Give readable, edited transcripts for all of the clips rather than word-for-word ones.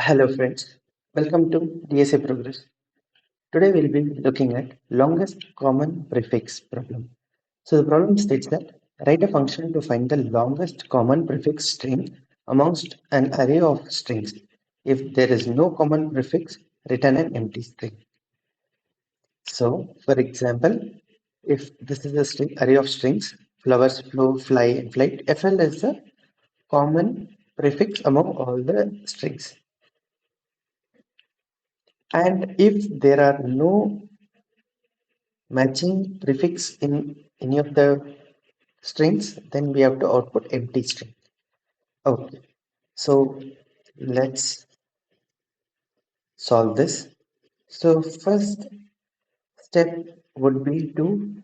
Hello friends, welcome to DSA Progress. Today we'll be looking at longest common prefix problem. So the problem states that write a function to find the longest common prefix string amongst an array of strings. If there is no common prefix, return an empty string. So for example, if this is a array of strings, flowers, flow, fly and flight, FL is the common prefix among all the strings. And if there are no matching prefix in any of the strings, then we have to output empty string. Okay, so let's solve this. So first step would be to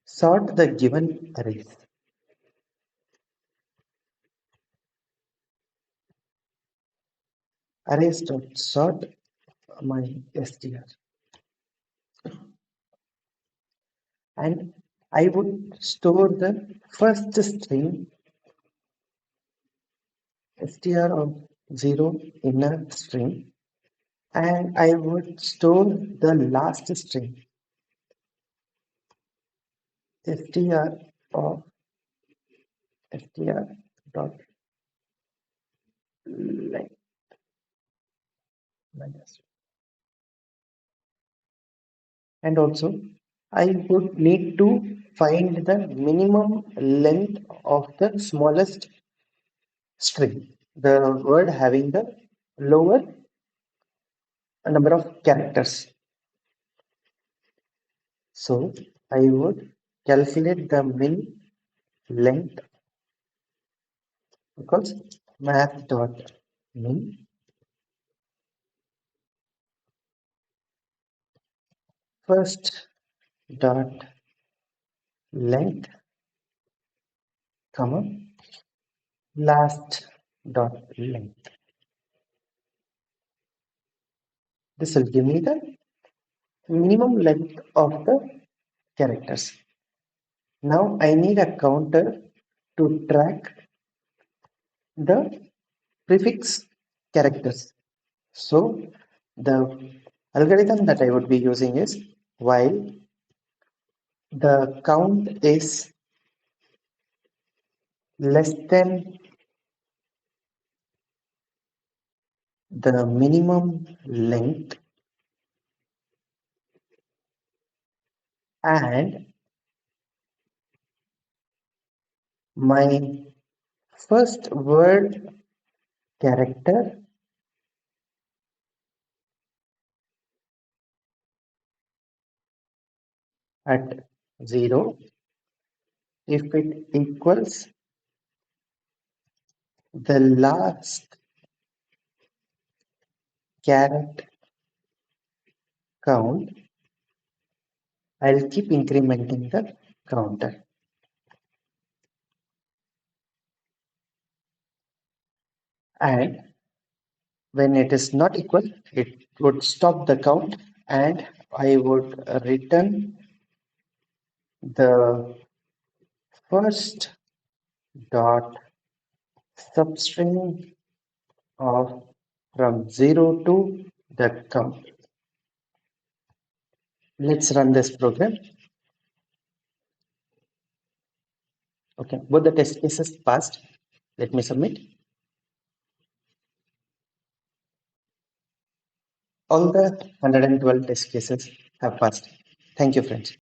sort the given arrays. Arrays dot sort my str, and I would store the first string str of 0 in a string, and I would store the last string str of str dot length minus. And also I would need to find the minimum length of the smallest string, the word having the lower number of characters. So I would calculate the min length because math dot min first dot length comma last dot length. This will give me the minimum length of the characters. Now I need a counter to track the prefix characters. So the algorithm that I would be using is while the count is less than the minimum length and my first word character at 0 if it equals the last caret count, I'll keep incrementing the counter. And when it is not equal, it would stop the count and I would return the first dot substring of from 0 to the count. Let's run this program. Okay, both the test cases passed. Let me submit. All the 112 test cases have passed. Thank you, friends.